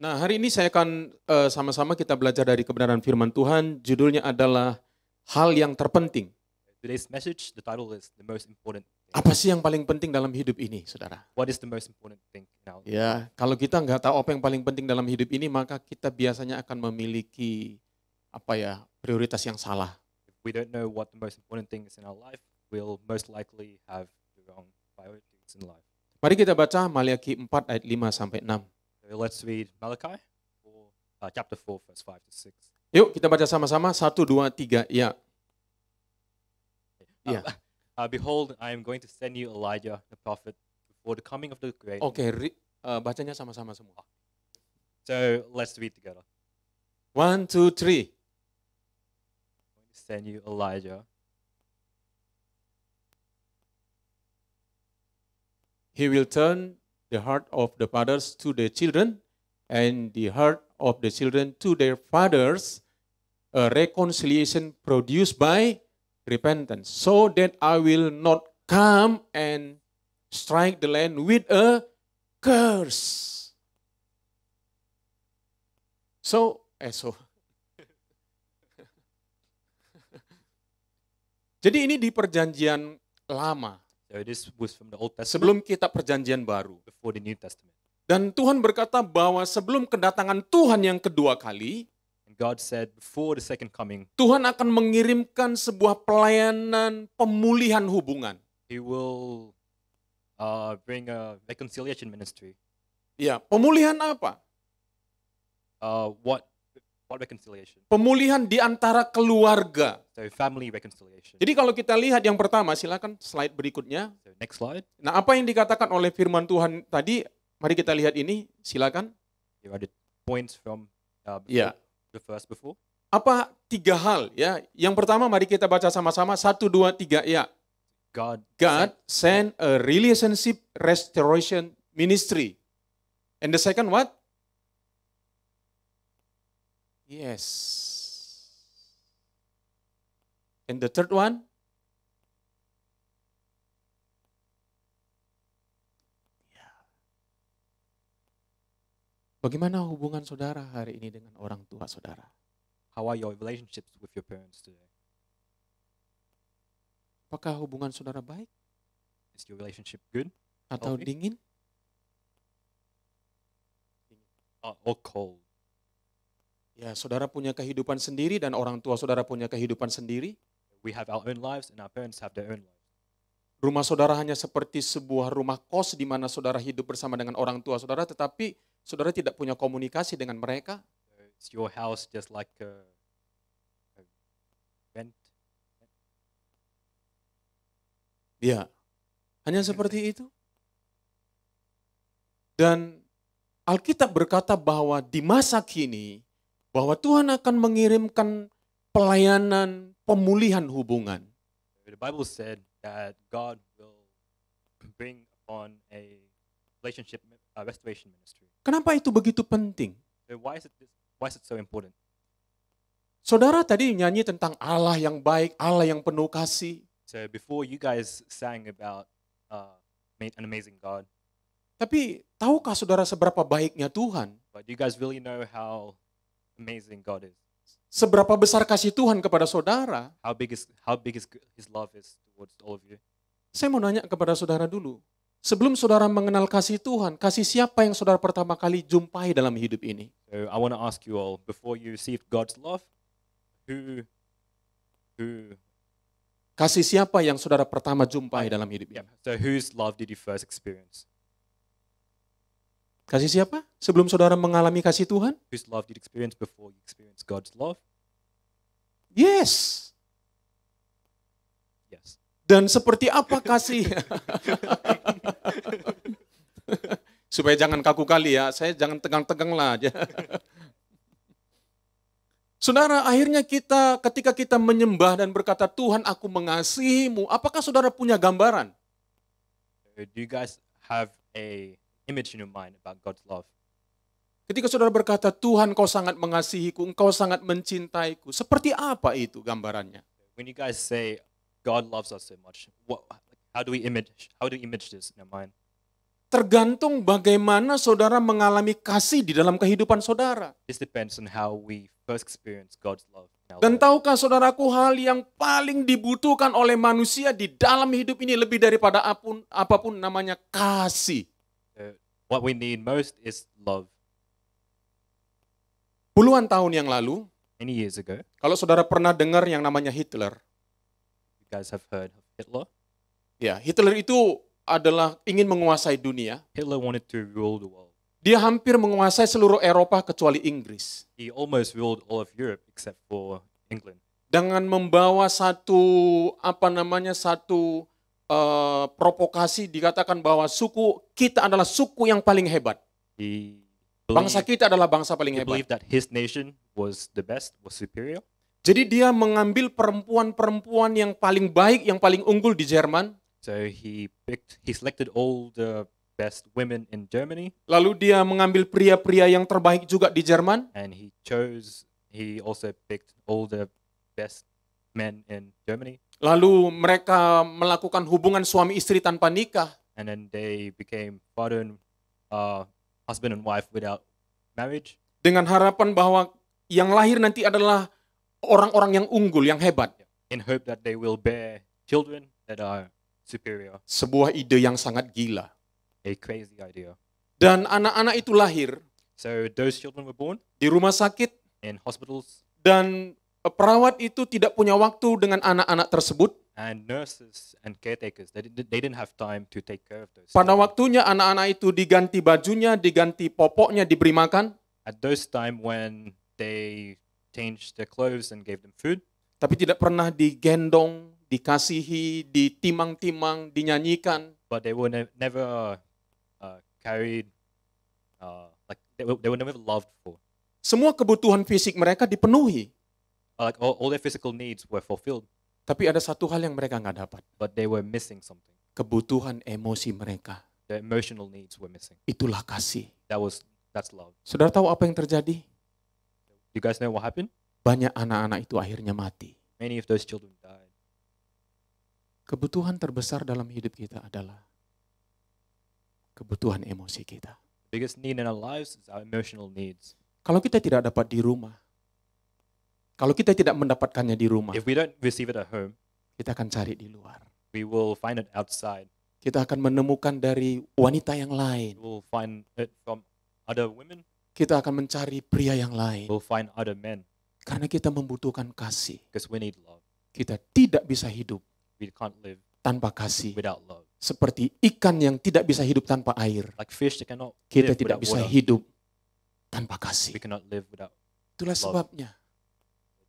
Nah, hari ini saya akan sama-sama kita belajar dari kebenaran firman Tuhan. Judulnya adalah hal yang terpenting. Today's message, the title is the most important thing. Apa sih yang paling penting dalam hidup ini, saudara? What is the most important thing in our life? Ya, kalau kita nggak tahu apa yang paling penting dalam hidup ini, maka kita biasanya akan memiliki prioritas yang salah. If we don't know what the most important thing is in our life, we'll most likely have the wrong priorities in life. Mari kita baca Maliaki 4 ayat 5 sampai 6. So let's read Malachi, chapter 4, verse 5 to 6. Yuk kita baca sama-sama, 1, 2, 3, ya. Yeah. Behold, I am going to send you Elijah, the prophet, before the coming of the great. Oke, bacanya sama-sama semua. So let's read together. 1, 2, 3. I'm going to send you Elijah. He will turn the heart of the fathers to their children, and the heart of the children to their fathers, a reconciliation produced by repentance, so that I will not come and strike the land with a curse. Jadi ini di perjanjian lama, So this was from the Old Testament sebelum kita perjanjian baru. before the New Testament. Dan Tuhan berkata bahwa sebelum kedatangan Tuhan yang kedua kali, And God said before the second coming, Tuhan akan mengirimkan sebuah pelayanan pemulihan hubungan. He will bring a reconciliation ministry. Ya, pemulihan apa? What reconciliation? Pemulihan di antara keluarga. So family reconciliation. Jadi kalau kita lihat yang pertama, silakan slide berikutnya. So next slide. Nah, apa yang dikatakan oleh firman Tuhan tadi? Mari kita lihat ini, silakan. Here are the points from Ya. the first before. Apa 3 hal ya? Yang pertama mari kita baca sama-sama 1, 2, 3 ya. God send a relationship restoration ministry. And the second what? Yes. And the third one? Bagaimana hubungan saudara hari ini dengan orang tua saudara? How are your relationships with your parents today? Apakah hubungan saudara baik Is your relationship good atau Healthy? dingin? or cold? Ya, saudara punya kehidupan sendiri dan orang tua saudara punya kehidupan sendiri. We have our own lives and our parents have their own lives. Rumah saudara hanya seperti sebuah rumah kos di mana saudara hidup bersama dengan orang tua saudara, tetapi saudara tidak punya komunikasi dengan mereka. So is your house just like a rent? Ya, hanya seperti itu. Dan Alkitab berkata bahwa di masa kini, bahwa Tuhan akan mengirimkan pelayanan pemulihan hubungan. The Bible said that God will bring upon a relationship restoration ministry. Kenapa itu begitu penting? So why is it so important? Saudara tadi nyanyi tentang Allah yang baik, Allah yang penuh kasih. So before you guys sang about an amazing God, Tapi tahukah saudara seberapa baiknya Tuhan? but do you guys really know how amazing God is? Seberapa besar kasih Tuhan kepada saudara? How big is His love is towards all of you? Saya mau nanya kepada saudara dulu. Sebelum saudara mengenal kasih Tuhan, kasih siapa yang saudara pertama kali jumpai dalam hidup ini? So I want to ask you all, before you received God's love, who Kasih siapa yang saudara pertama jumpai dalam hidup ini? so whose love did you first experience? Kasih siapa? Sebelum saudara mengalami kasih Tuhan? Whose love did you experience before you experienced God's love? Yes. Yes. Dan seperti apa kasih? Supaya jangan kaku kali ya, saya jangan tegang-tegang lah aja. Saudara, akhirnya ketika kita menyembah dan berkata, Tuhan aku mengasihimu, apakah saudara punya gambaran? Do you guys have a image in your mind about God's love? Ketika saudara berkata, Tuhan kau sangat mengasihiku, engkau sangat mencintaiku, seperti apa itu gambarannya? When you guys say God loves us so much, how do we image this in our mind? tergantung bagaimana saudara mengalami kasih di dalam kehidupan saudara. This depends on how we first experience God's love in our Dan lives. tahukah saudaraku, hal yang paling dibutuhkan oleh manusia di dalam hidup ini lebih daripada apapun namanya kasih. What we need most is love. Puluhan tahun yang lalu, Many years ago, kalau saudara pernah dengar yang namanya Hitler. you guys have heard of Hitler. Ya, Hitler itu adalah ingin menguasai dunia. Hitler wanted to rule the world. Dia hampir menguasai seluruh Eropa kecuali Inggris. He almost ruled all of Europe except for England. Dengan membawa satu provokasi, dikatakan bahwa suku kita adalah suku yang paling hebat. He Bangsa believed, kita adalah bangsa paling he hebat. believed that his nation was the best, was superior. Jadi dia mengambil perempuan-perempuan yang paling baik, yang paling unggul di Jerman. So he selected all the best women in Germany, Lalu dia mengambil pria-pria yang terbaik juga di Jerman. and he also picked all the best men in Germany, Lalu mereka melakukan hubungan suami istri tanpa nikah. and then they became husband and wife without marriage, Dengan harapan bahwa yang lahir nanti adalah orang-orang yang unggul, yang hebat. in hope that they will bear children that are superior. Sebuah ide yang sangat gila. A crazy idea. Dan anak-anak itu lahir So those children were born di rumah sakit. in hospitals, Dan perawat itu tidak punya waktu dengan anak-anak tersebut. and nurses and caretakers, they didn't have time to take care of those Pada children. waktunya anak-anak itu diganti bajunya, diganti popoknya, diberi makan. At those time when they changed their clothes and gave them food, Tapi tidak pernah digendong, dikasihi, ditimang-timang, dinyanyikan. but they were never carried, like they were never loved for. Semua kebutuhan fisik mereka dipenuhi. Like all their physical needs were fulfilled, Tapi ada satu hal yang mereka nggak dapat. but they were missing something. Kebutuhan emosi mereka. Their emotional needs were missing. Itulah kasih. That's love. Saudara tahu apa yang terjadi? You guys know what happened? Banyak anak-anak itu akhirnya mati. Many of those children died. Kebutuhan terbesar dalam hidup kita adalah kebutuhan emosi kita. The biggest need in our lives is our emotional needs. Kalau kita tidak dapat di rumah, kalau kita tidak mendapatkannya di rumah, If we don't receive it at home, kita akan cari di luar. we will find it outside. Kita akan menemukan dari wanita yang lain. We will find it from other women. Kita akan mencari pria yang lain. We'll find other men, Karena kita membutuhkan kasih. because we need love. Kita tidak bisa hidup We can't live tanpa kasih. without love. Seperti ikan yang tidak bisa hidup tanpa air. Like fish that cannot Kita live tidak without bisa water. hidup tanpa kasih. We cannot live without. Itulah love. sebabnya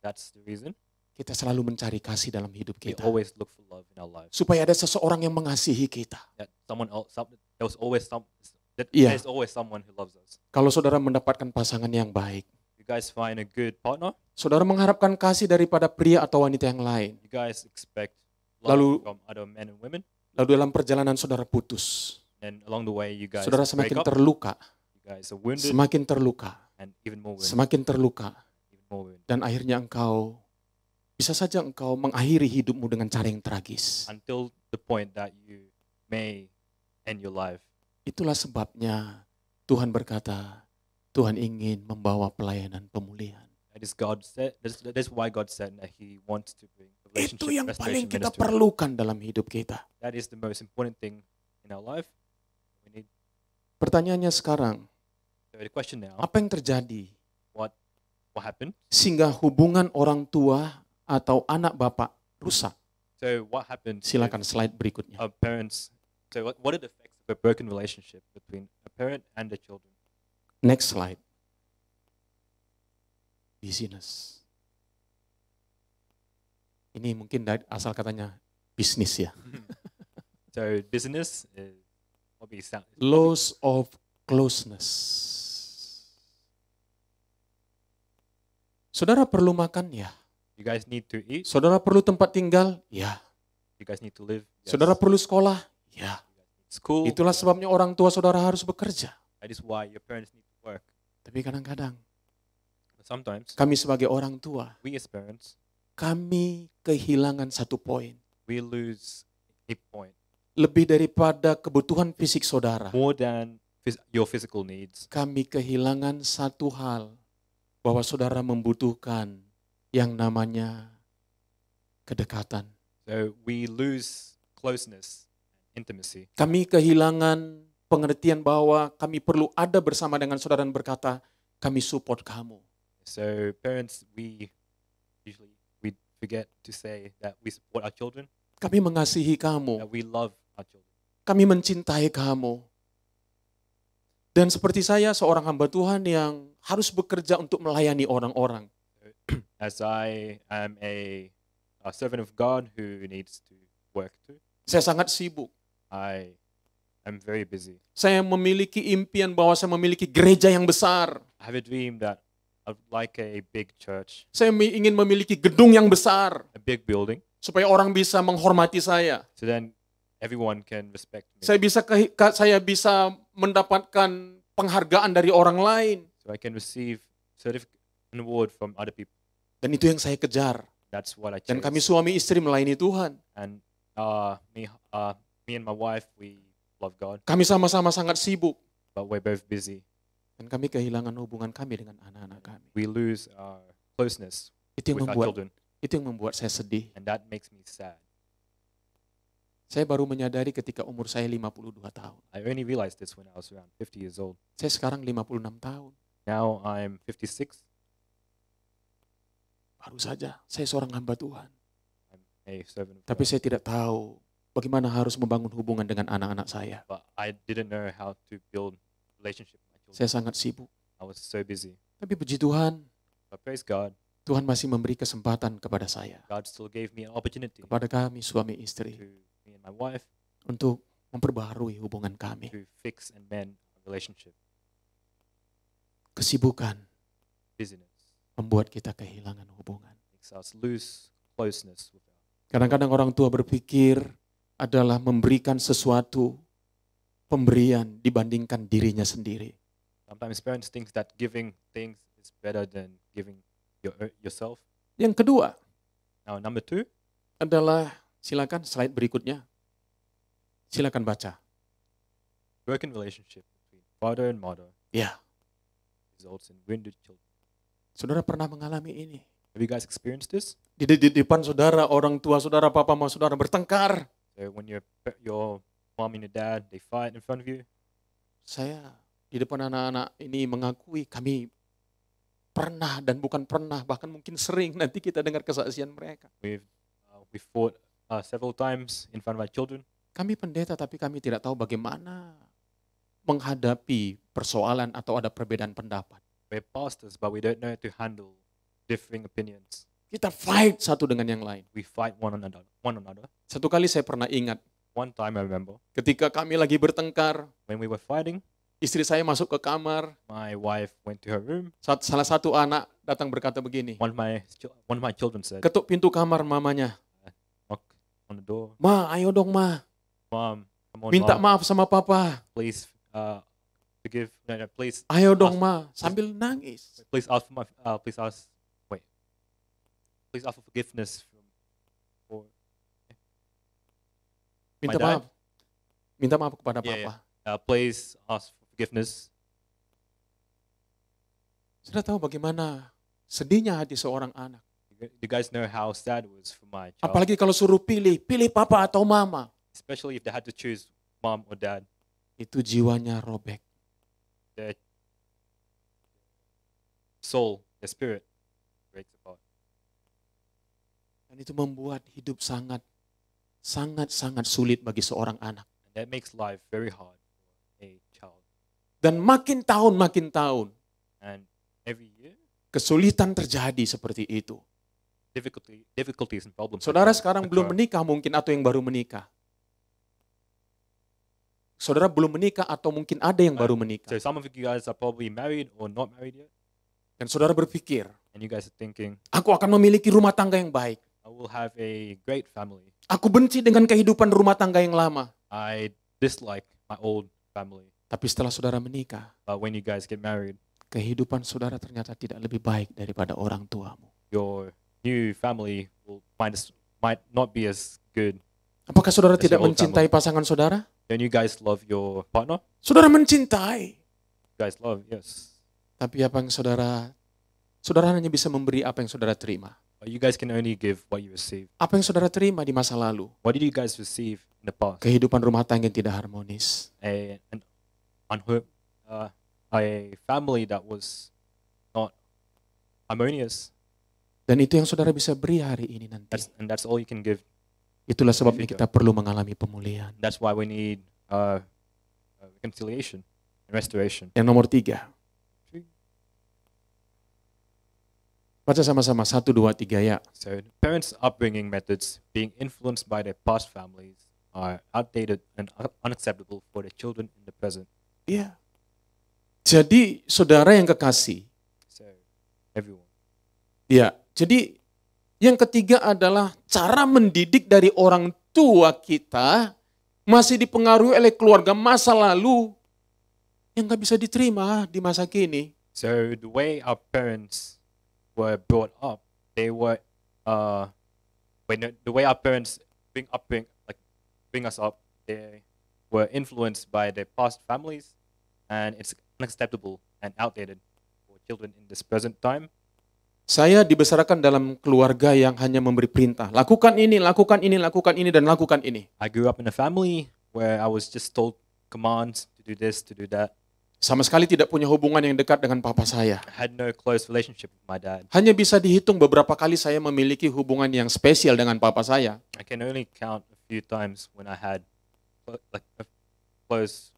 That's the reason. kita selalu mencari kasih dalam hidup We kita. always look for love in our lives. Supaya ada seseorang yang mengasihi kita. That someone else, there's always Yeah. there's always someone who loves us. Kalau saudara mendapatkan pasangan yang baik, You guys find a good partner. saudara mengharapkan kasih daripada pria atau wanita yang lain. You guys expect love Lalu- from other men and women. Lalu dalam perjalanan saudara putus. And along the way, you guys Saudara break semakin up. terluka. You guys are wounded Semakin terluka. and even more wounded. Semakin terluka. Even more wounded. Dan akhirnya bisa saja engkau mengakhiri hidupmu dengan cara yang tragis. Until the point that you may end your life. Itulah sebabnya Tuhan berkata, Tuhan ingin membawa pelayanan pemulihan. That is God said. That's why God said that He wants to bring relationship Itu yang paling restoration kita ministry. perlukan dalam hidup kita. That is the most important thing in our life. We need. Pertanyaannya sekarang, So the question now: apa yang terjadi What happened? sehingga hubungan orang tua atau anak bapak rusak? So what happened? Silakan slide berikutnya. Our parents. So what are the effects of a broken relationship between a parent and the children? Next slide. Business. Ini mungkin dari asal katanya bisnis ya. So business is probably Loss of closeness. Saudara perlu makan? Ya. You guys need to eat. Saudara perlu tempat tinggal? Ya. You guys need to live. Yes. Saudara perlu sekolah? Ya. School. Itulah sebabnya orang tua saudara harus bekerja. That is why your parents need to work. Tapi kadang-kadang But sometimes kami sebagai orang tua, we as parents, kami kehilangan satu poin. we lose a point. lebih daripada kebutuhan fisik saudara. more than your physical needs. Kami kehilangan satu hal, bahwa saudara membutuhkan yang namanya kedekatan. So we lose closeness and intimacy. Kami kehilangan pengertian bahwa kami perlu ada bersama dengan saudara dan berkata, kami support kamu. So parents, we forget to say that we support our children, Kami mengasihi kamu. that we love our children. Kami mencintai kamu. Dan seperti saya, seorang hamba Tuhan yang harus bekerja untuk melayani orang-orang. As I am a servant of God who needs to work too, Saya sangat sibuk. I am very busy. Saya memiliki impian bahwa saya memiliki gereja yang besar. I have a dream that I would like a big church, Saya ingin memiliki gedung yang besar. a big building, Supaya orang bisa menghormati saya. so then everyone can respect me. Saya bisa mendapatkan penghargaan dari orang lain. So I can receive certificate and award from other people. Dan itu yang saya kejar. That's what I Dan chase. kami suami istri melayani Tuhan. And me and my wife, we love God, Kami sama-sama sangat sibuk. but we're both busy. Dan kami kehilangan hubungan kami dengan anak-anak kami. We lose our closeness Itu yang with our membuat children, itu yang membuat saya sedih. and that makes me sad. Saya baru menyadari ketika umur saya 52 tahun. I only realized this when I was around 50 years old. Saya sekarang 56 tahun. Now I'm 56. Baru saja saya seorang hamba Tuhan. I'm a servant of Tapi God, saya tidak tahu bagaimana harus membangun hubungan dengan anak-anak saya. but I didn't know how to build relationship with my children. Saya sangat sibuk. I was so busy. Tapi puji Tuhan, But praise God, Tuhan masih memberi kesempatan kepada saya, God still gave me an opportunity kepada kami suami istri, to me and my wife untuk memperbaharui hubungan kami. to fix and mend our relationship. Kesibukan Busyness membuat kita kehilangan hubungan. makes us lose closeness with our. Kadang-kadang orang tua berpikir adalah memberikan sesuatu pemberian dibandingkan dirinya sendiri. Sometimes parents think that giving things is better than giving yourself. Yang kedua Now, number 2, adalah, silakan slide berikutnya. Silakan baca. broken relationship between father and mother Ya, results in wounded children. saudara pernah mengalami ini. Have you guys experienced this? Di depan saudara, orang tua saudara, papa mama saudara bertengkar. So when your mom and your dad, they fight in front of you. Saya di depan anak-anak ini mengakui kami pernah dan bukan pernah, bahkan mungkin sering nanti kita dengar kesaksian mereka. We fought several times in front of our children. Kami pendeta tapi kami tidak tahu bagaimana menghadapi persoalan atau ada perbedaan pendapat. We're pastors, but we don't know how to handle differing opinions. Kita fight satu dengan yang lain. We fight one another. Satu kali saya pernah ingat, One time I remember ketika kami lagi bertengkar, when we were fighting, istri saya masuk ke kamar, my wife went to her room. salah satu anak datang berkata begini, One of my children said, ketuk pintu kamar mamanya, knock on the door. "Ma, ayo dong ma, Mom, come on, minta Mom, maaf sama papa, please forgive. No, please, ayo dong ma," sambil nangis. please ask for please ask for forgiveness for. Minta My dad? maaf. Minta maaf kepada Yeah, papa. Please ask for forgiveness. Sudah tahu bagaimana sedihnya hati seorang anak. You guys know how sad it was for my child, Apalagi kalau suruh pilih papa atau mama. especially if they had to choose mom or dad. Itu jiwanya robek. Their soul, their spirit breaks apart. Dan itu membuat hidup sangat sulit bagi seorang anak. And that makes life very hard for a child. Dan makin tahun, And every year, kesulitan terjadi seperti itu. difficulties and problems. Saudara occur. sekarang belum menikah mungkin atau yang baru menikah. Saudara belum menikah atau mungkin ada yang baru menikah. So some of you guys are probably married or not married yet. Dan saudara berpikir, And you guys are thinking, aku akan memiliki rumah tangga yang baik. I will have a great family. Aku benci dengan kehidupan rumah tangga yang lama. I dislike my old family. Tapi setelah saudara menikah, But when you guys get married, kehidupan saudara ternyata tidak lebih baik daripada orang tuamu. your new family might not be as good. Apakah saudara That's tidak your old mencintai pasangan saudara? Don't you guys love your partner? Saudara mencintai. You guys love, yes. Tapi apa yang saudara hanya bisa memberi apa yang saudara terima. But you guys can only give what you receive. Apa yang saudara terima di masa lalu? What did you guys receive in the past? Kehidupan rumah tangga yang tidak harmonis. A family that was not harmonious. Dan itu yang saudara bisa beri hari ini nanti. That's all you can give. Itulah sebabnya kita perlu mengalami pemulihan. That's why we need reconciliation and restoration. Yang nomor 3. Baca sama-sama 1, 2, 3 ya. So parents' upbringing methods being influenced by their past families are outdated and unacceptable for their children in the present. Iya. Jadi saudara yang kekasih. So everyone. Ya, jadi yang ketiga adalah cara mendidik dari orang tua kita masih dipengaruhi oleh keluarga masa lalu yang gak bisa diterima di masa kini. So the way our parents were brought up, they were the way our parents bring us up, they were influenced by their past families, and it's unacceptable and outdated for children in this present time. Saya dibesarkan dalam keluarga yang hanya memberi perintah, lakukan ini, lakukan ini, lakukan ini, dan lakukan ini. I grew up in a family where I was just told commands to do this, to do that. Sama sekali tidak punya hubungan yang dekat dengan papa saya. I had no close relationship with my dad. Hanya bisa dihitung beberapa kali saya memiliki hubungan yang spesial dengan papa saya. I can only count a few times when I had like a close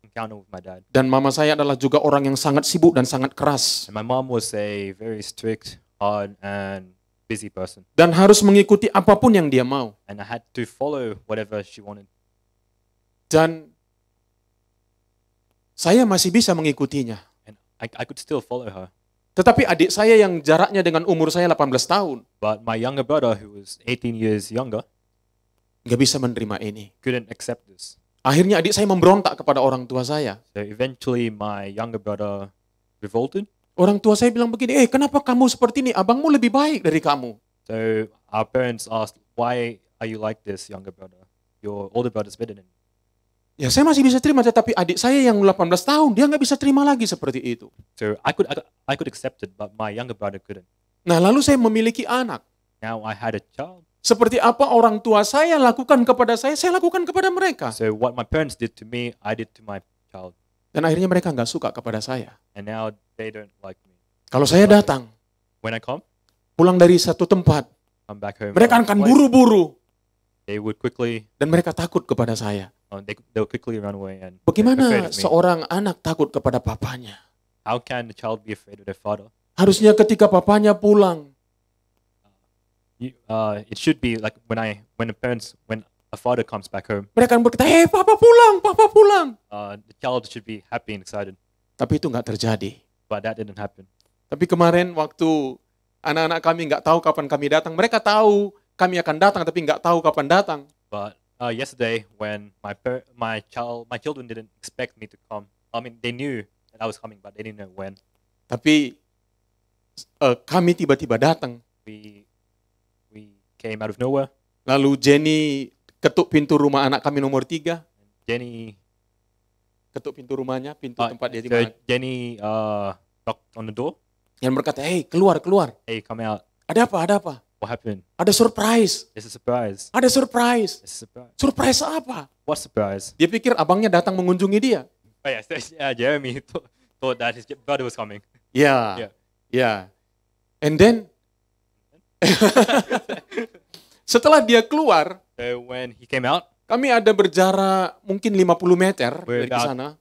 encounter with my dad. Dan mama saya adalah juga orang yang sangat sibuk dan sangat keras. And my mom was a very strict, hard, and busy person. Dan harus mengikuti apapun yang dia mau. And I had to follow whatever she wanted. Dan saya masih bisa mengikutinya. And I could still follow her. Tetapi adik saya yang jaraknya dengan umur saya 18 tahun, But my younger brother, who was 18 years younger, nggak bisa menerima ini. couldn't accept this. Akhirnya adik saya memberontak kepada orang tua saya. So eventually my younger brother revolted. Orang tua saya bilang begini, kenapa kamu seperti ini? Abangmu lebih baik dari kamu. So our parents asked, why are you like this, younger brother? Your older brother's better than you. Ya saya masih bisa terima, tetapi adik saya yang 18 tahun, dia nggak bisa terima lagi seperti itu. So I could accept it, but my younger brother couldn't. Nah lalu saya memiliki anak. Now I had a child. Seperti apa orang tua saya lakukan kepada saya lakukan kepada mereka. So what my parents did to me, I did to my child. Dan akhirnya mereka nggak suka kepada saya. And now they don't like me. Kalau saya datang, When I pulang dari satu tempat, come back home, mereka akan buru-buru. they would quickly, Dan mereka takut kepada saya. they would quickly run away and Bagaimana afraid of me. seorang anak takut kepada papanya? How can the child be afraid of their father? Harusnya ketika papanya pulang, It should be like when a father comes back home, mereka akan berkata, papa pulang, papa pulang. the child should be happy and excited. Tapi itu nggak terjadi. But that didn't happen. Tapi kemarin waktu anak-anak kami nggak tahu kapan kami datang, mereka tahu kami akan datang, tapi nggak tahu kapan datang. But yesterday, when my children didn't expect me to come. I mean, they knew that I was coming, but they didn't know when. Tapi kami tiba-tiba datang. We came out of nowhere. Lalu Jenny ketuk pintu rumah anak kami nomor 3. Jenny Ketuk pintu rumahnya, pintu tempat dia so dimana. Jenny knocked on the door. Yang berkata, keluar. Hey, come out. Ada apa? What happened? Ada surprise. It's a surprise. Ada surprise. It's a surprise. Surprise apa? What surprise? Dia pikir abangnya datang mengunjungi dia. Oh yeah, so, Jeremy thought that his brother was coming. Ya. And then, setelah dia keluar, So when he came out, kami ada berjarak mungkin 50 meter dari sana.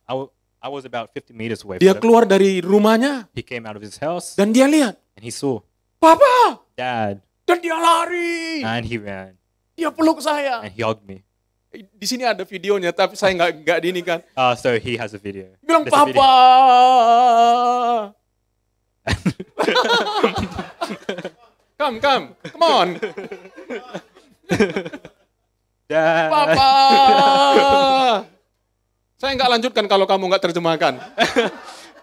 I was about 50 meters away Dia from him. keluar dari rumahnya He came out of his house dan dia lihat, and he saw Papa! Dad, Dan dia lari. and he ran Dia peluk saya. and he hugged me. Di sini ada videonya, tapi saya nggak dini kan. So he has a video. Bilang, There's a video. Papa! Come on. Dad. Papa! Saya nggak lanjutkan kalau kamu nggak terjemahkan.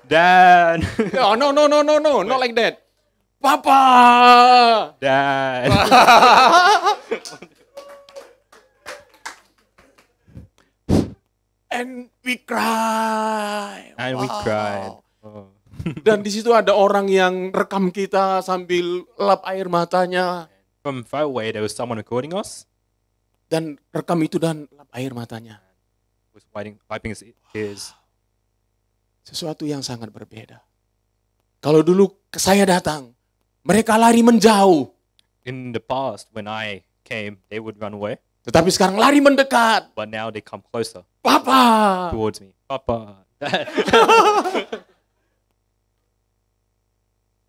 Dad. No, not like that. Papa! Dad. And we cry. And we Wow. cried. Oh. Dan di situ ada orang yang rekam kita sambil lap air matanya. From far away, there was someone recording us. Dan rekam itu dan lap air matanya. Was wiping his ears. Sesuatu yang sangat berbeda. Kalau dulu saya datang, mereka lari menjauh. In the past, when I came, they would run away. Tetapi sekarang lari mendekat. But now they come closer Papa. towards me. Papa.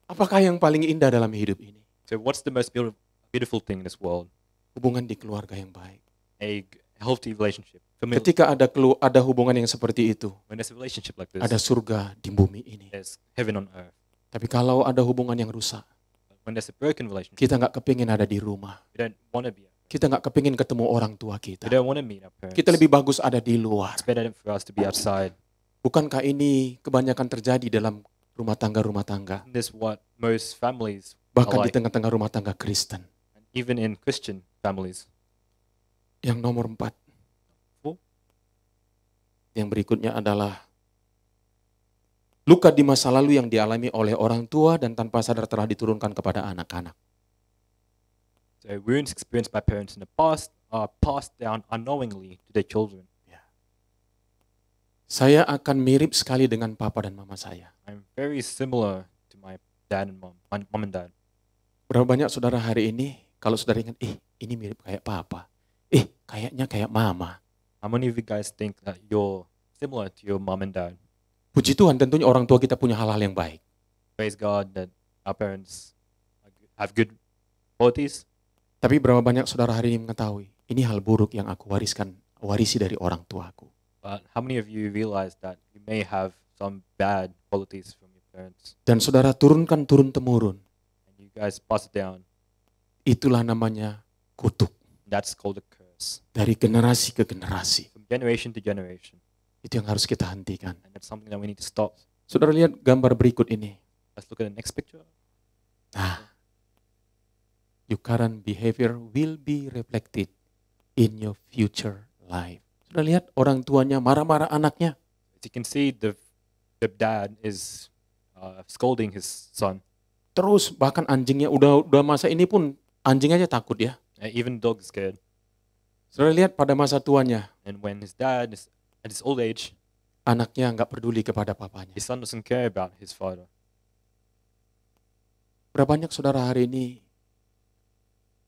Apakah yang paling indah dalam hidup ini? So what's the most beautiful thing in this world? Hubungan di keluarga yang baik. A healthy relationship. Ketika ada hubungan yang seperti itu, When there's a relationship like this, ada surga di bumi ini. there's heaven on earth. Tapi kalau ada hubungan yang rusak, But when there's a broken relationship, kita nggak kepingin ada di rumah. we don't want to be. Kita nggak kepingin ketemu orang tua We kita. don't want to meet our parents. Kita lebih bagus ada di luar. It's better for us to be outside. Bukankah ini kebanyakan terjadi dalam rumah tangga? And this is what most families Bahkan are di like, tengah-tengah rumah tangga Kristen. and even in Christian families. Yang nomor 4. Yang berikutnya adalah luka di masa lalu yang dialami oleh orang tua dan tanpa sadar telah diturunkan kepada anak-anak. So wounds experienced by parents in the past are passed down unknowingly to their children. Saya akan mirip sekali dengan papa dan mama saya. I'm very similar to my dad and mom and dad. Berapa banyak saudara hari ini, kalau saudara ingat, ini mirip kayak papa. Kayaknya kayak mama. How many of you guys think that you're similar to your mom and dad? Puji Tuhan, tentunya orang tua kita punya hal-hal yang baik. Praise God that our parents have good qualities. Tapi berapa banyak saudara hari ini mengetahui, ini hal buruk yang aku warisi dari orang tuaku. But how many of you realize that you may have some bad qualities from your parents? Dan saudara turunkan turun-temurun. And you guys pass it down. Itulah namanya kutuk. That's called a curse. Dari generasi ke generasi. From generation to generation. Itu yang harus kita hentikan. And that's something that we need to stop. Saudara lihat gambar berikut ini. Let's look at the next picture. Nah, your current behavior will be reflected in your future life. Sudah lihat orang tuanya marah-marah anaknya. As you can see, the dad is scolding his son. Terus bahkan anjingnya udah masa ini pun anjing aja takut ya. Even dog is scared. Sudah lihat pada masa tuanya, And when his dad is at his old age, anaknya nggak peduli kepada papanya. his son doesn't care about his father. Berapa banyak saudara hari ini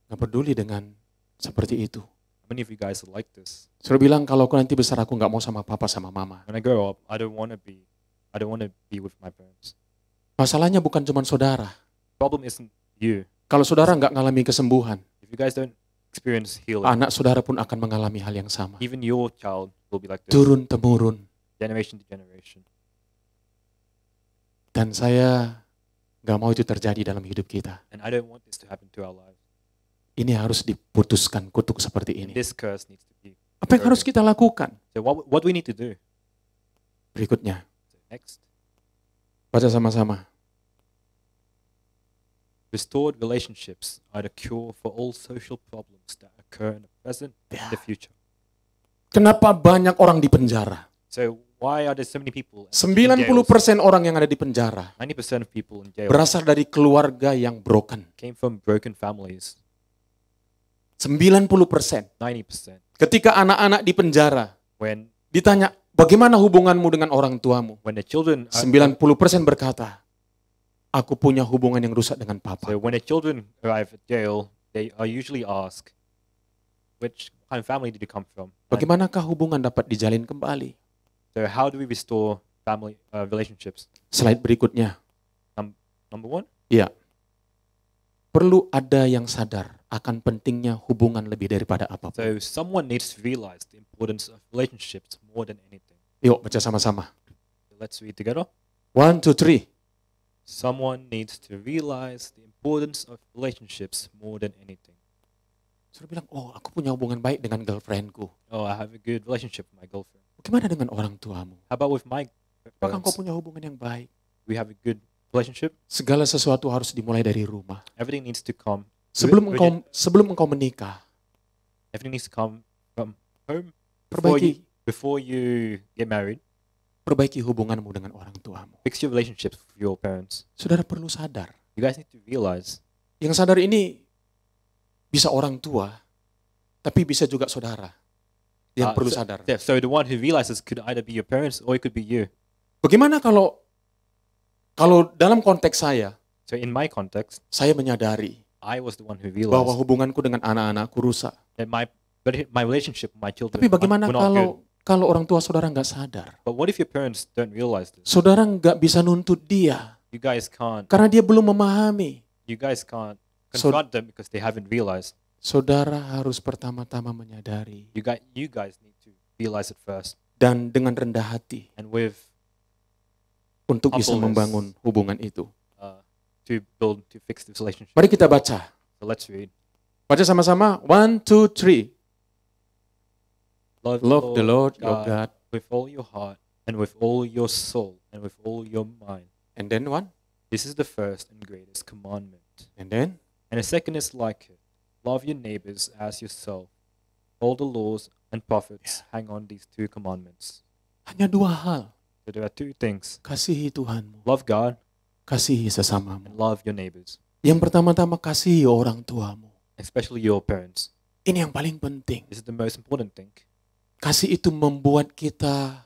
nggak peduli dengan seperti itu. How many of you guys are like this? Sudah bilang kalau aku nanti besar aku nggak mau sama papa sama mama. When I grow up, I don't want to be with my parents. Masalahnya bukan cuma saudara. Problem isn't you. Kalau saudara nggak ngalami kesembuhan, If you guys don't experience healing, anak saudara pun akan mengalami hal yang sama. even your child will be like this, Turun-temurun. generation to generation. Dan saya nggak mau itu terjadi dalam hidup kita. And I don't want this to happen to our lives. Ini harus diputuskan kutuk seperti And ini. this curse needs to be. Apa yang harus kita lakukan? So what do we need to do? Berikutnya, So next, baca sama-sama. restored relationships are the cure for all social problems that occur in the present and the future. Kenapa banyak orang di penjara? So why are there so many people? 90% orang yang ada di penjara 90% of people in jail berasal dari keluarga yang broken. came from broken families. 90%. 90%. Ketika anak-anak di penjara When ditanya, bagaimana hubunganmu dengan orang tuamu? the children 90% berkata, aku punya hubungan yang rusak dengan papa. so when the children arrive at jail, they are usually asked, which kind of family did you come from? And Bagaimanakah hubungan dapat dijalin kembali? so how do we restore family relationships? Slide berikutnya. Number one, Ya. Perlu ada yang sadar akan pentingnya hubungan lebih daripada apapun. so someone needs to realize the importance of relationships more than anything. Yuk baca sama-sama. Let's read together. 1, 2, 3. Someone needs to realize the importance of relationships more than anything. Sudah bilang, aku punya hubungan baik dengan girlfriendku. Oh, I have a good relationship with my girlfriend. Bagaimana dengan orang tuamu? How about with my Apakah kau parents? punya hubungan yang baik? We have a good relationship. Segala sesuatu harus dimulai dari rumah. Everything needs to come. Sebelum Origin- engkau menikah, Everything needs to come from home before perbaiki before you get married, perbaiki hubunganmu dengan orang tuamu. fix your relationships with your parents. Saudara perlu sadar. You guys need to realize Yang sadar ini bisa orang tua, tapi bisa juga saudara yang perlu sadar. So the one who realizes could either be your parents or it could be you. Bagaimana kalau dalam konteks saya So in my context, saya menyadari I was the one who bahwa realized hubunganku dengan anak-anakku rusak. that my relationship with my children Tapi bagaimana were not good. kalau orang tua saudara nggak sadar? But what if your parents don't realize this? Saudara nggak bisa nuntut dia You guys can't karena dia belum memahami. confront them because they haven't realized. Saudara harus pertama-tama menyadari You guys need to realize it first. dan dengan rendah hati And with untuk bisa Humbleness. membangun hubungan itu. to fix this relationship. Mari kita baca. So let's read. Baca sama-sama. 1, 2, 3. Love Love the Lord your God. with all your heart and with all your soul and with all your mind. And then one. This is the first and greatest commandment. And then. And the second is like it. Love your neighbors as yourself. All the laws and prophets hang on these two commandments. Hanya dua hal. So there are two things. Kasihi Tuhanmu. Love God Kasihi and sesamamu. love your neighbors, Yang pertama-tama kasihi orang tuamu. especially your parents. Ini yang paling penting. This is the most important thing. Kasih itu membuat kita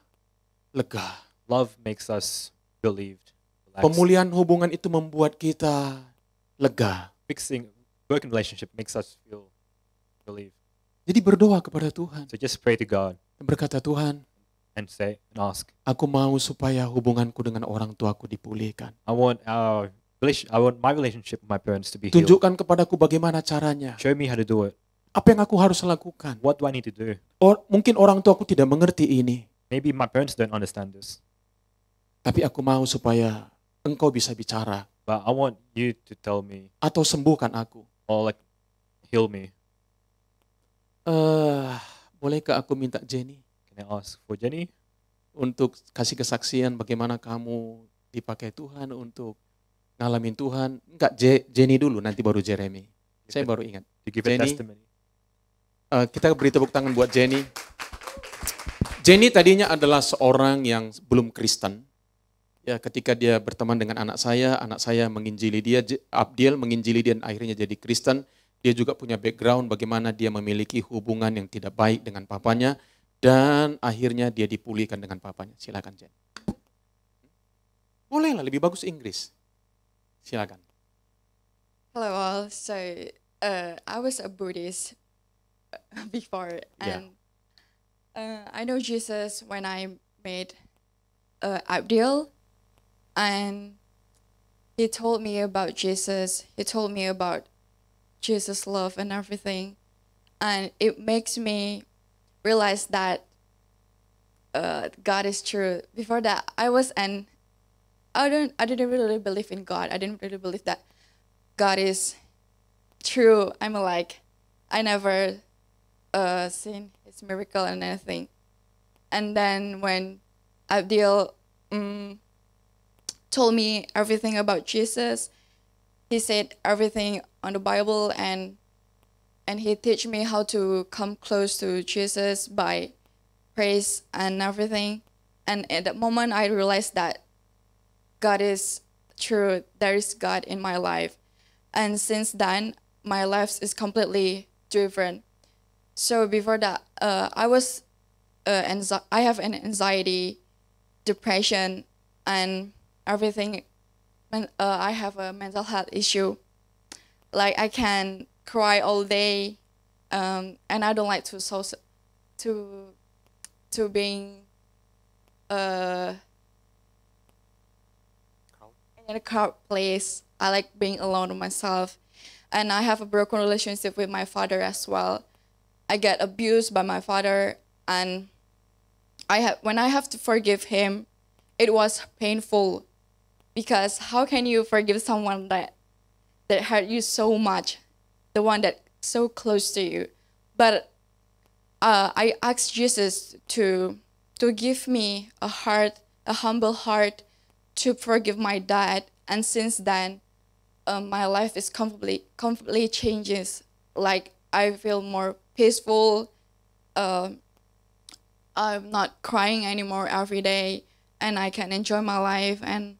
lega. Love makes us relieved. Relaxed. Pemulihan hubungan itu membuat kita lega. Fixing broken relationship makes us feel relieved. Jadi berdoa kepada Tuhan. So just pray to God Berkata, Tuhan, and say and ask. aku mau supaya hubunganku dengan orang tuaku dipulihkan. I want my relationship with my parents to be healed. Tunjukkan kepadaku bagaimana caranya. Show me how to do it. Apa yang aku harus lakukan? What do I need to do? Mungkin orang tuaku tidak mengerti ini. Maybe my parents don't understand this, Tapi aku mau supaya engkau bisa bicara. but I want you to tell me Atau sembuhkan aku. or heal me. Bolehkah aku minta Jenny? Can I ask for Jenny? Untuk kasih kesaksian bagaimana kamu dipakai Tuhan untuk ngalamin Tuhan. Enggak, Jenny dulu, nanti baru Jeremy. Saya baru ingat. To give Jenny? a testimony. Kita beri tepuk tangan buat Jenny. Jenny tadinya adalah seorang yang belum Kristen. Ya, ketika dia berteman dengan anak saya menginjili dia, Abdiel menginjili dia dan akhirnya jadi Kristen. Dia juga punya background bagaimana dia memiliki hubungan yang tidak baik dengan papanya. Dan akhirnya dia dipulihkan dengan papanya. Silakan, Jen. Bolehlah, lebih bagus Inggris. Silakan. Hello all. So I was a Buddhist before, and I know Jesus when I made Abdil, and he told me about Jesus. He told me about Jesus' love and everything, and it makes me realize that God is true. Before that, I didn't really believe in God. I didn't really believe that God is true. I never seen His miracle and anything. And then when Abdil told me everything about Jesus, he said everything on the Bible, and he teach me how to come close to Jesus by praise and everything. And at that moment, I realized that God is true. There is God in my life. And since then, my life is completely different. So before that, I have an anxiety, depression, and everything. I have a mental health issue. Like I can cry all day, and I don't like to being in a crowd place. I like being alone with myself, and I have a broken relationship with my father as well. I get abused by my father, and when I have to forgive him, it was painful, because how can you forgive someone that hurt you so much, the one that so close to you? But I asked Jesus to give me a humble heart to forgive my dad, and since then, my life is completely changes. Like I feel more peaceful. I'm not crying anymore every day, and I can enjoy my life, and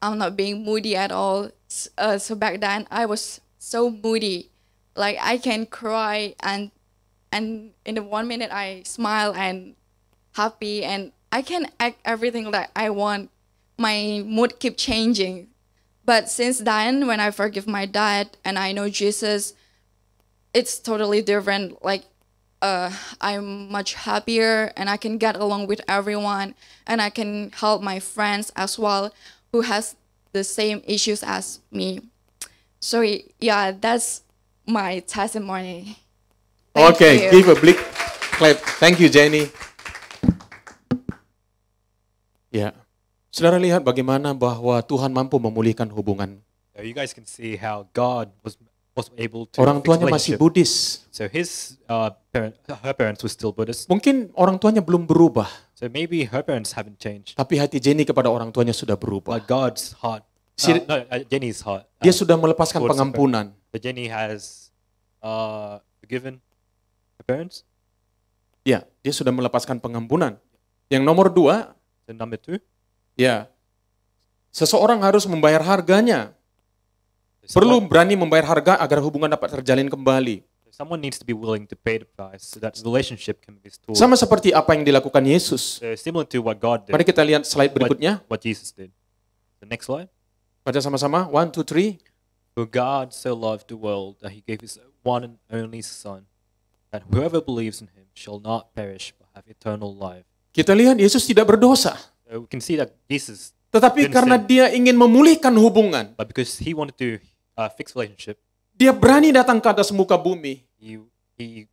I'm not being moody at all. So back then I was so moody, like I can cry, and in the 1 minute I smile and happy, and I can act everything that I want. My mood keep changing. But since then, when I forgive my dad and I know Jesus, it's totally different. Like, I'm much happier and I can get along with everyone and I can help my friends as well who has the same issues as me. So yeah, that's my testimony. Thank Okay, you. give a big clap. Thank you, Jenny. Ya, saudara lihat bagaimana bahwa Tuhan mampu memulihkan hubungan. So you guys can see how God was able to Orang fix tuanya masih relationship. Buddhis. So her parents were still Buddhist. Mungkin orang tuanya belum berubah, So maybe her parents haven't changed, tapi hati Jenny kepada orang tuanya sudah berubah. but God's heart, Si- Jenny's heart, Dia sudah melepaskan towards her pengampunan. but Jenny has forgiven her parents. Ya, dia sudah melepaskan pengampunan. Yang nomor 2, So number 2, ya, seseorang harus membayar harganya. Perlu berani membayar harga agar hubungan dapat terjalin kembali. someone needs to be willing to pay the price so that relationship can be restored. Sama seperti apa yang dilakukan Yesus. So similar to what God did, Mari kita lihat slide berikutnya. what Jesus did. The next slide. Baca sama-sama. 1, 2, 3. For God so loved the world that he gave his one and only Son, that whoever believes in him shall not perish but have eternal life. Kita lihat Yesus tidak berdosa. So we can see that Jesus, Tetapi Didn't karena sin. dia ingin memulihkan hubungan, but because he wanted to fix relationship, dia berani datang ke atas muka bumi. he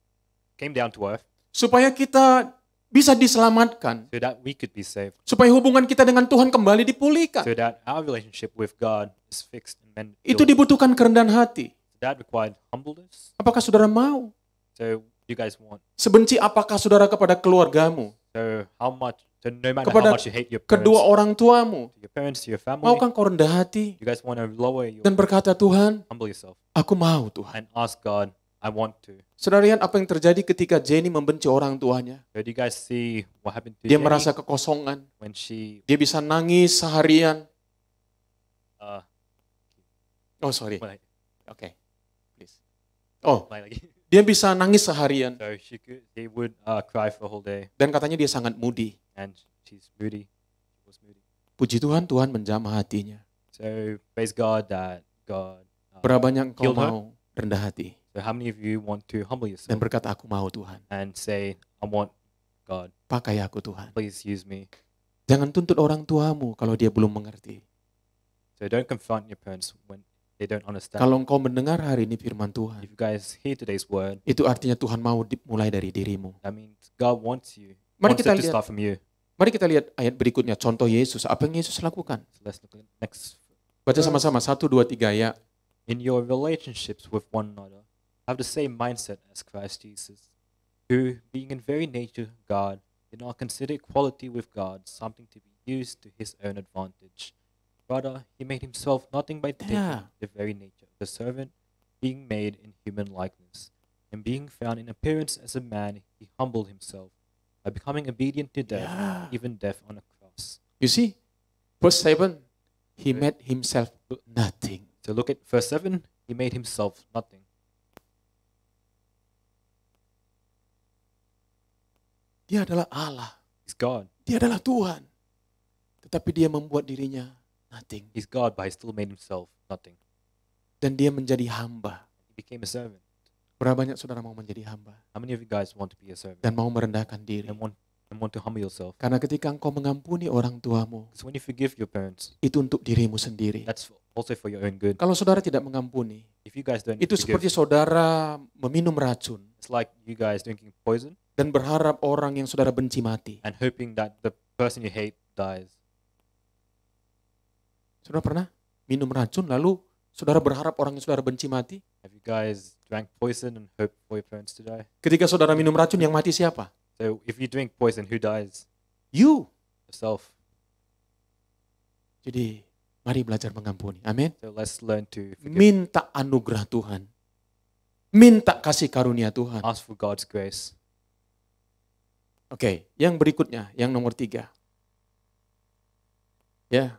came down to earth Supaya kita bisa diselamatkan. so that we could be saved, Supaya hubungan kita dengan Tuhan kembali dipulihkan. so that our relationship with God is fixed and mended. Itu dibutuhkan kerendahan hati. That required humbleness. Apakah saudara mau? So you guys want. Sebenci apakah saudara kepada keluargamu? So how much? So no matter Kepada how much you hate your parents, kedua orang tuamu? to your parents, to your family, Maukah kau rendah hati you guys want to lower your, dan berkata, Tuhan, humble yourself aku mau Tuhan. and ask God, I want to. Saudara lihat apa yang terjadi ketika Jenny membenci orang tuanya. So do you guys see what happened to Dia Jenny merasa kekosongan. when she Dia bisa nangis seharian. Oh sorry. well, Oke. Please. Oh, like dia bisa nangis seharian. so she would cry for a whole day, Dan katanya dia sangat moody. and she's moody. She was moody. Puji Tuhan, Tuhan menjamah hatinya. So praise God that God. Berapa banyak engkau Healed her. mau rendah hati So how many of you want to humble dan yourself berkata, aku mau Tuhan. and say, I want God, Pakai aku Tuhan. please use me. Jangan tuntut orang tuamu kalau dia belum mengerti. So don't confront your parents when they don't understand. Kalau engkau mendengar hari ini firman If Tuhan, you guys hear today's word, itu artinya Tuhan mau mulai dari dirimu. that means God wants you. Mari Wants kita it to lihat. start from you. Mari kita lihat ayat berikutnya, contoh Yesus. Apa yang Yesus lakukan? So let's look at the next. Baca sama-sama, 1, 2, 3 ya. In your relationships with one another, have the same mindset as Christ Jesus, who, being in very nature God, did not consider equality with God something to be used to his own advantage. Rather, he made himself nothing by taking Yeah. the very nature of the servant, being made in human likeness. And being found in appearance as a man, he humbled himself by becoming obedient to death, Yeah. even death on a cross. You see, verse 7, he made himself nothing. So look at verse 7, he made himself nothing. Dia adalah Allah. He's God. Dia adalah Tuhan. Tetapi dia membuat dirinya nothing. He's God, but he still made himself nothing. Dan dia menjadi hamba. He became a servant. Berapa banyak saudara mau menjadi hamba? How many of you guys want to be a servant Dan mau merendahkan diri? and want to humble yourself? Karena ketika engkau mengampuni orang tuamu, Because when you forgive your parents, itu untuk dirimu sendiri. that's also for your own good. Kalau saudara tidak mengampuni, If you guys don't itu seperti forgive, saudara meminum racun it's like you guys drinking poison dan berharap orang yang saudara benci mati. and hoping that the person you hate dies. Saudara pernah minum racun lalu saudara berharap orang yang saudara benci mati? Have you guys drank poison and hoped for your parents to die? Ketika saudara minum racun yang mati siapa? So if you drink poison, who dies? You. Yourself. Jadi mari belajar mengampuni. Amin. So let's learn to forgive. Minta anugerah Tuhan. Minta kasih karunia Tuhan. Ask for God's grace. Oke, yang berikutnya, yang nomor 3. Ya,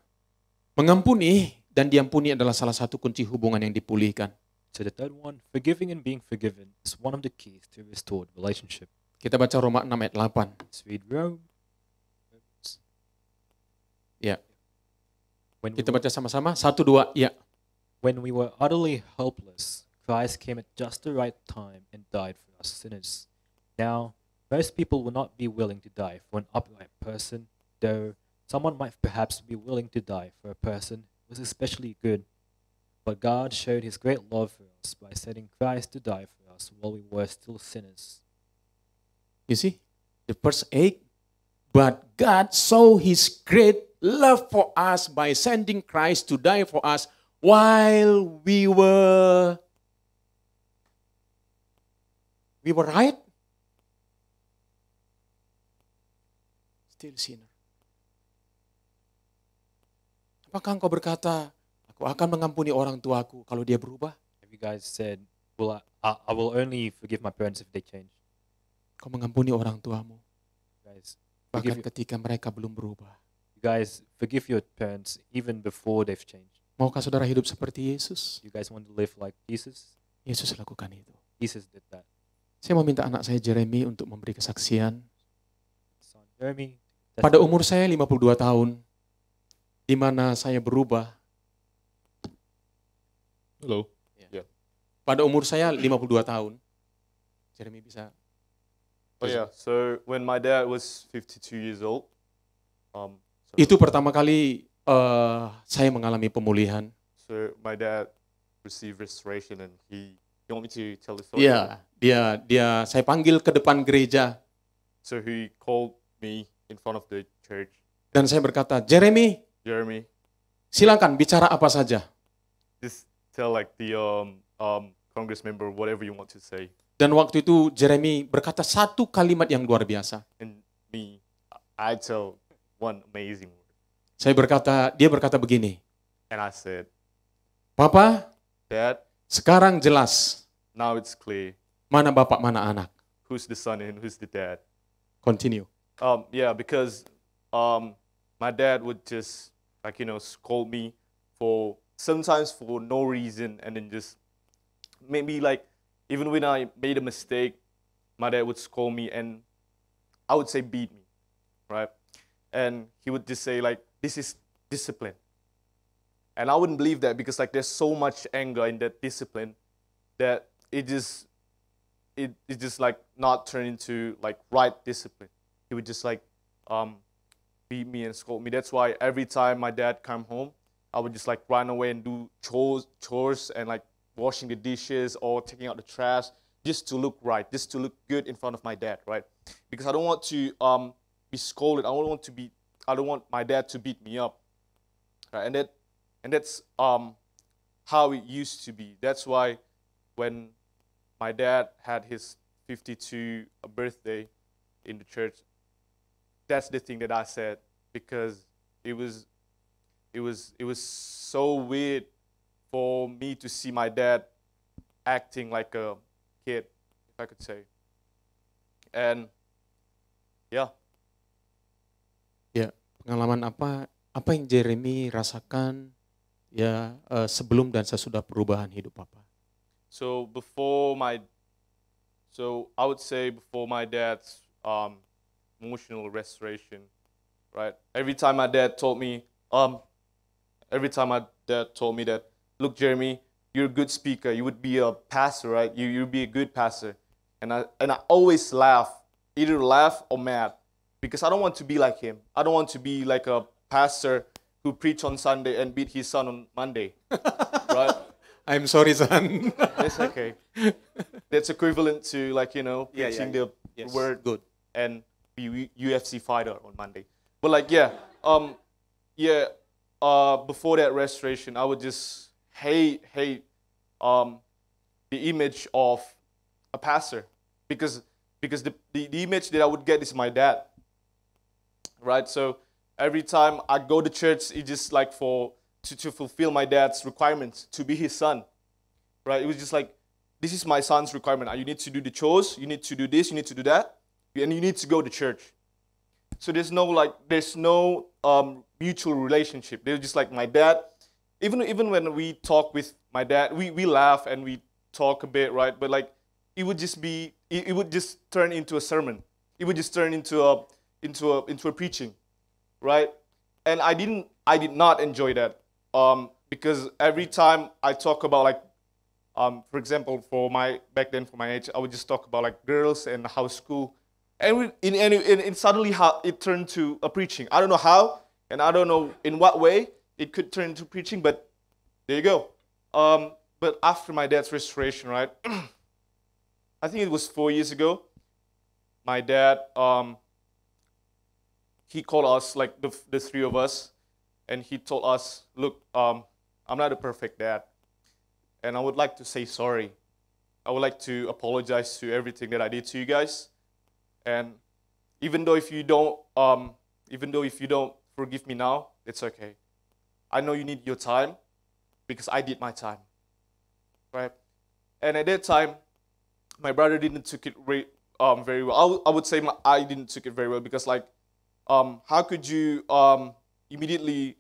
mengampuni dan diampuni adalah salah satu kunci hubungan yang dipulihkan. So the third one, forgiving and being forgiven, is one of the keys to restored relationship. Kita baca Roma 6 ayat 8. Let's read Romans. Ya, When we, kita baca sama-sama. 1, 2, ya. when we were utterly helpless, Christ came at just the right time and died for us sinners. Now, most people will not be willing to die for an upright person, though someone might perhaps be willing to die for a person who was especially good. But God showed his great love for us by sending Christ to die for us while we were still sinners. You see, the verse 8. But God saw his great love for us by sending Christ to die for us while we were right? Still sinner. Apakah engkau berkata, aku akan mengampuni orang tuaku kalau dia berubah? Have you guys said, well, I will only forgive my parents if they change? Kau mengampuni orang tuamu, Guys, bahkan forgive, ketika mereka belum berubah. you guys forgive your parents even before they've changed. Maukah saudara hidup seperti Yesus? You guys want to live like Jesus? Yesus lakukan itu. Jesus did that. Saya mau minta anak saya Jeremy untuk memberi kesaksian. Son Jeremy, Pada umur saya 52 tahun, di mana saya berubah. Hello. Pada umur saya 52 tahun, Jeremy bisa. Oh yeah. So when my dad was 52 years old, so, Itu pertama kali saya mengalami pemulihan. so my dad received restoration, and he want me to tell the story? Iya, saya panggil ke depan gereja So he called me in front of the church. dan saya berkata, Jeremy, Jeremy, silakan bicara apa saja. just tell like the Congress member whatever you want to say. Dan waktu itu Jeremy berkata satu kalimat yang luar biasa. And me, I tell one amazing word. Dia berkata begini, And I said, Papa, Dad, sekarang jelas now it's clear mana bapak mana anak. who's the son and who's the dad. Continue. Yeah, because my dad would just scold me sometimes for no reason, and then just maybe like even when I made a mistake, my dad would scold me and I would say beat me, right? And he would just say like, this is discipline. And I wouldn't believe that, because like there's so much anger in that discipline that it just like not turn into like right discipline. He would just like beat me and scold me. That's why every time my dad come home, I would just like run away and do chores and like washing the dishes or taking out the trash, just to look right, just to look good in front of my dad, right? Because I don't want to be scolded. I don't want my dad to beat me up, right? And that's how it used to be. That's why when my dad had his 52 birthday in the church, that's the thing that I said, because it was so weird for me to see my dad acting like a kid, if I could say. And yeah. Ya, pengalaman apa yang Jeremy rasakan ya sebelum dan sesudah perubahan hidup Papa? So I would say before my dad's emotional restoration, right? Every time my dad told me that, look, Jeremy, you're a good speaker. You would be a pastor, right? You'd be a good pastor. And I always laugh, either laugh or mad, because I don't want to be like him. I don't want to be like a pastor who preach on Sunday and beat his son on Monday, right? I'm sorry, son. It's okay. That's equivalent to preaching the Yes, word good. and be UFC fighter on Monday. But before that restoration, I would just hate the image of a pastor, because the image that I would get is my dad, right? So every time I go to church, it's just like to fulfill my dad's requirements, to be his son, right? It was just like, this is my son's requirement. You need to do the chores, you need to do this, you need to do that. and you need to go to church. So there's no mutual relationship. They're just like my dad. Even when we talk with my dad, we laugh and we talk a bit, right? But like it would just turn into a sermon. It would just turn into a preaching, right? And I did not enjoy that, because every time I talk about like, for example, back then for my age, I would just talk about like girls and how school, and suddenly how it turned to a preaching. I don't know how, and I don't know in what way it could turn into preaching, but there you go. But after my dad's restoration, right? I think it was 4 years ago. My dad, he called us, like the three of us, and he told us, look, I'm not a perfect dad, and I would like to say sorry. I would like to apologize to everything that I did to you guys. And even though if you don't forgive me now, it's okay. I know you need your time because I did my time, right? And at that time, my brother didn't took it very well. I would say I didn't took it very well because like, how could you immediately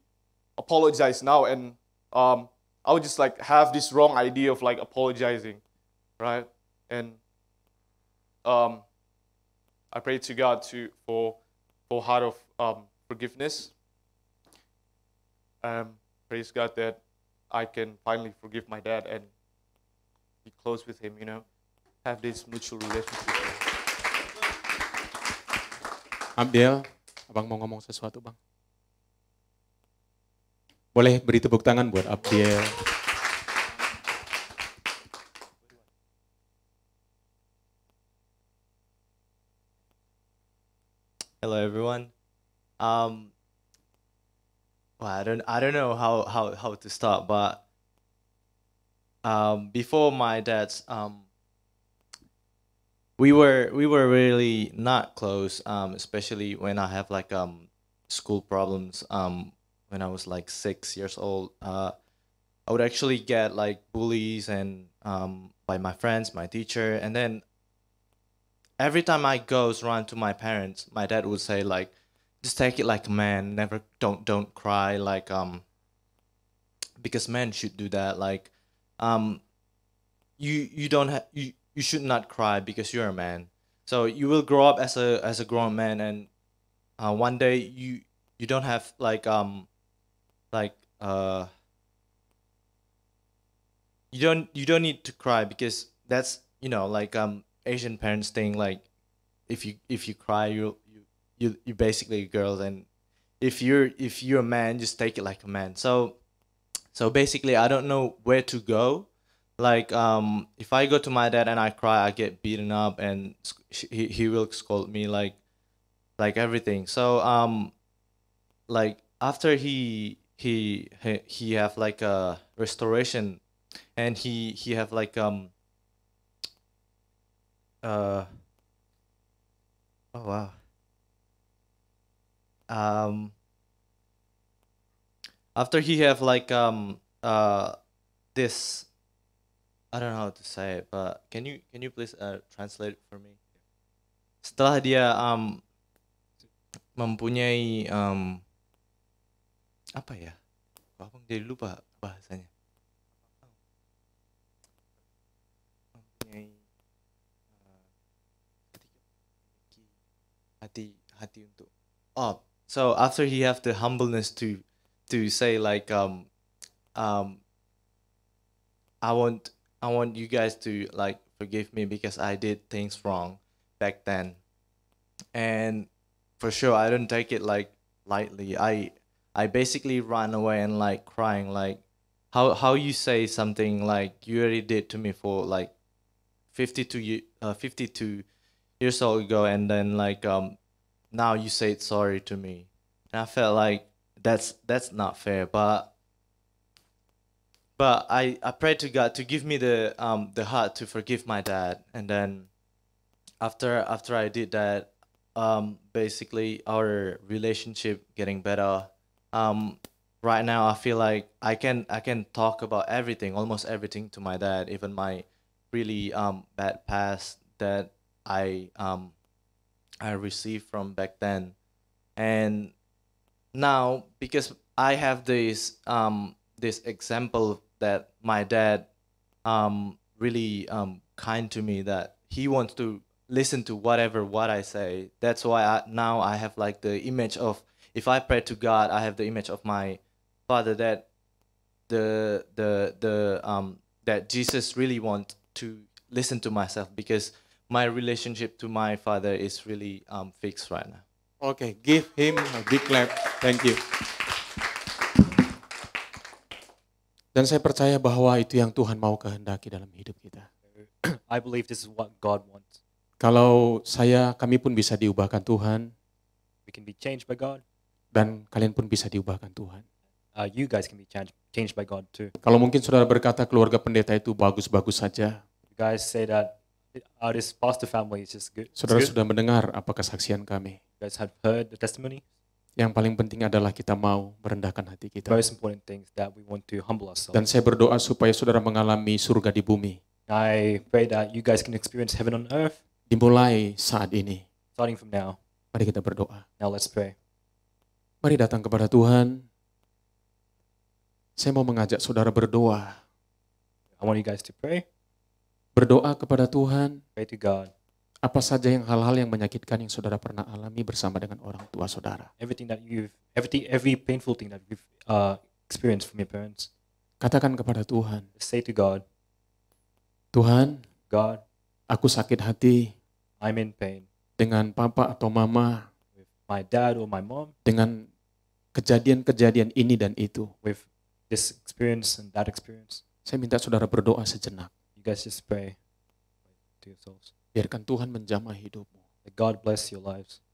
apologize now? And I would just like have this wrong idea of like apologizing, right? And I pray to God for heart of forgiveness. Praise God that I can finally forgive my dad and be close with him, have this mutual relationship. Abdiel, abang mau ngomong sesuatu bang? Boleh beri tepuk tangan buat Abdiel. Hello everyone. Well, I don't know how to start, but before my dad's we were really not close, especially when I have like school problems. When I was like 6 years old, I would actually get like bullies and by my friends, my teacher, and then every time I goes around to my parents, my dad would say like, just take it like a man, never don't cry, like because men should do that, like you don't have you should not cry because you're a man. So you will grow up as a grown man, and one day you don't have like you don't need to cry because that's like Asian parents thing, like if you cry you basically a girl, and if you're a man, just take it like a man. So basically I don't know where to go. Like if I go to my dad and I cry, I get beaten up, and he will scold me like everything. So like after he have like a restoration, and he have like oh wow, after he have like this, I don't know how to say it, but can you please translate it for me? Setelah dia mempunyai apa ya? Abang jadi lupa bahasanya. Mempunyai hati untuk. Oh, so after he have the humbleness to say like I want you guys to like forgive me because I did things wrong back then, and for sure I don't take it like lightly. I basically ran away and like crying, like how you say something like you already did to me for like 52 years old ago, and then like now you say sorry to me, and I felt like that's not fair, but I prayed to God to give me the heart to forgive my dad, and then after I did that, basically our relationship getting better. Right now I feel like I can talk about everything, almost everything to my dad, even my really bad past that I I received from back then. And now, because I have this example that my dad really kind to me, that he wants to listen to what I say. That's why now I have like the image of, if I pray to God, I have the image of my father, that that Jesus really want to listen to myself, because my relationship to my father is really fixed right now. Okay, give him a big clap. Thank you. Dan saya percaya bahwa itu yang Tuhan mau kehendaki dalam hidup kita. I believe this is what God wants. Kalau kami pun bisa diubahkan Tuhan, We can be changed by God. dan kalian pun bisa diubahkan Tuhan. You guys can be changed by God too. Kalau mungkin saudara berkata keluarga pendeta itu bagus-bagus saja, You guys say that this pastor family is just good. It's saudara good. sudah mendengar apa kesaksian kami. You guys have heard the testimony. Yang paling penting adalah kita mau merendahkan hati kita. Most important things that we want to humble ourselves. Dan saya berdoa supaya saudara mengalami surga di bumi. I pray that you guys can experience heaven on earth Dimulai saat ini. starting from now. Mari kita berdoa. Now let's pray. Mari datang kepada Tuhan. Saya mau mengajak saudara berdoa. I want you guys to pray. Berdoa kepada Tuhan. Pray to God. Apa saja hal-hal yang menyakitkan yang saudara pernah alami bersama dengan orang tua saudara. Every painful thing that you've experienced from your parents. Katakan kepada Tuhan. Say to God, Tuhan, God, aku sakit hati I'm in pain dengan papa atau mama, with my dad or my mom, dengan kejadian-kejadian ini dan itu. with this experience and that experience. Saya minta saudara berdoa sejenak. You guys just pray to yourselves. Biarkan Tuhan menjamah hidupmu. That God bless your lives.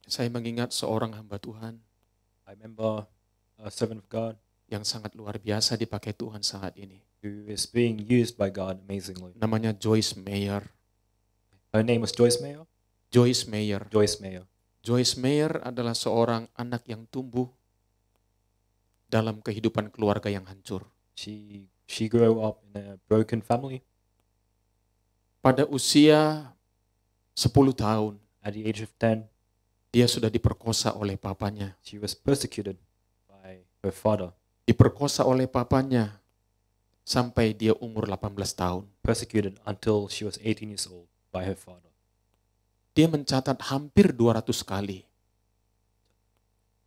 Saya mengingat seorang hamba Tuhan I remember a servant of God yang sangat luar biasa dipakai Tuhan saat ini. who is being used by God amazingly. Namanya Joyce Meyer. Her name was Joyce Mayo. Joyce Meyer. Joyce Mayo. Joyce Meyer adalah seorang anak yang tumbuh dalam kehidupan keluarga yang hancur. She grew up in a broken family. Pada usia 10 tahun, At the age of 10, dia sudah diperkosa oleh papanya. she was persecuted by her father. Diperkosa oleh papanya sampai dia umur 18 tahun. Persecuted until she was 18 years old by her father. Dia mencatat hampir 200 kali.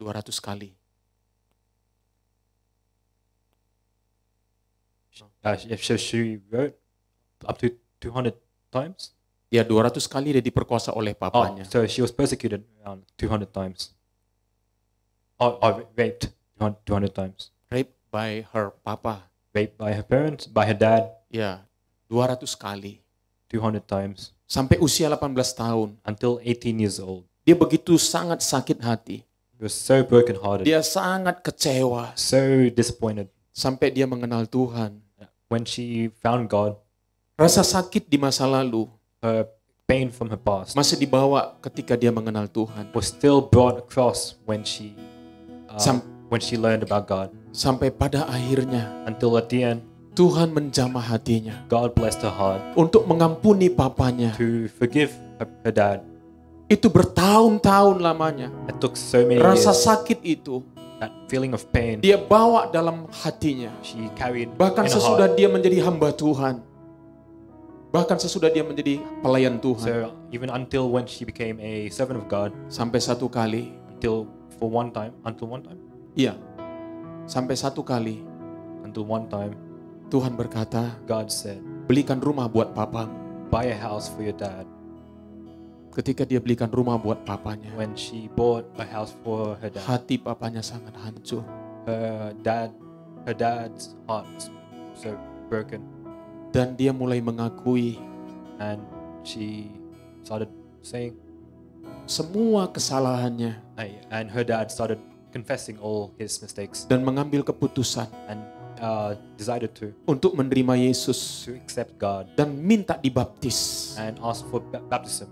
200 kali. She wrote up to 200 times. Ya 200 kali dia diperkosa oleh Oh, papanya. so she was persecuted around 200 times. Raped 200 times. Raped by her papa. Raped by her parents, by her dad, Ya 200 kali. 200 times. Sampai usia 18 tahun. Until 18 years old. Dia begitu sangat sakit hati. He was so brokenhearted, Dia sangat kecewa. so disappointed. Sampai dia mengenal Tuhan. When she found God, Rasa sakit di masa lalu her pain from her past masih dibawa ketika dia mengenal Tuhan. was still brought across when she Sam- learned about God. Sampai pada akhirnya Until at the end, Tuhan menjamah hatinya God blessed her heart untuk mengampuni papanya. to forgive her dad. Itu bertahun-tahun lamanya. It took so many Rasa years. sakit itu That feeling of pain dia bawa dalam hatinya. she carried Bahkan in her sesudah heart. dia menjadi hamba Tuhan. Bahkan sesudah dia menjadi pelayan Tuhan. So even until when she became a servant of God, Sampai satu kali. until one time, Iya. Sampai satu kali Tuhan berkata, God said, belikan rumah buat papamu. buy a house for your dad. Ketika dia belikan rumah buat papanya, When she bought a house for her dad, hati papanya sangat hancur. her dad's heart was so broken, Dan dia mulai mengakui and she started saying, semua kesalahannya and her dad started confessing all his mistakes dan mengambil keputusan and decided to untuk menerima Yesus accept God dan minta dibaptis. and ask for baptism.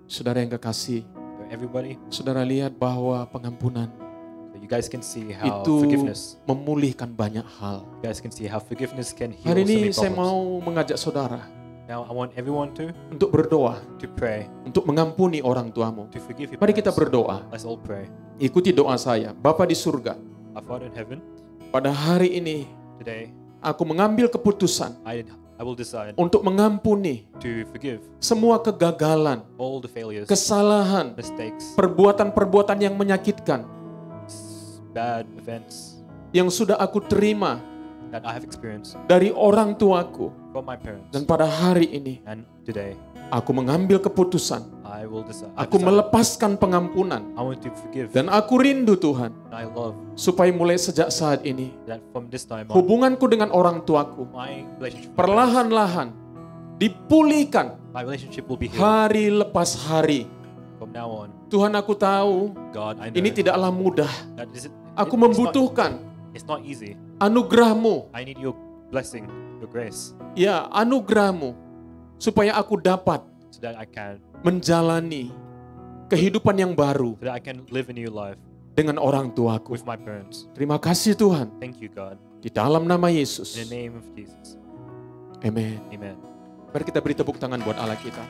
Saudara yang kekasih, everybody. Saudara lihat bahwa pengampunan So you guys can see how itu forgiveness. memulihkan banyak hal. You guys can see how forgiveness can heal Hari so many ini saya problems. mau mengajak saudara Now I want everyone untuk berdoa, to pray, untuk mengampuni orang tuamu. to forgive your Mari kita parents. berdoa. Let's all pray. Ikuti doa saya. Bapa di surga, Our Father in heaven, pada hari ini today aku mengambil keputusan I will decide untuk mengampuni to forgive semua kegagalan, all the failures, kesalahan, mistakes, perbuatan-perbuatan yang menyakitkan bad events yang sudah aku terima that I have experienced dari orang tuaku. from my parents. Dan pada hari ini And today aku mengambil keputusan. I will decide. Aku melepaskan pengampunan. I want to forgive. Dan aku rindu Tuhan And I love supaya mulai sejak saat ini that from this time on, hubunganku dengan orang tuaku my relationship, perlahan-lahan dipulihkan my relationship will be healed hari lepas hari. from now on. Tuhan, aku tahu God, I know ini tidaklah mudah. that Aku it's membutuhkan not easy. anugerah-Mu, I need your blessing, your grace, ya anugerah-Mu, supaya aku dapat so that I can menjalani kehidupan yang baru live a new life dengan orang tuaku. with my parents. Terima kasih Tuhan, Thank you, God. di dalam nama Yesus. In the name of Jesus. Amen. Amen. Mari kita beri tepuk tangan buat Allah kita.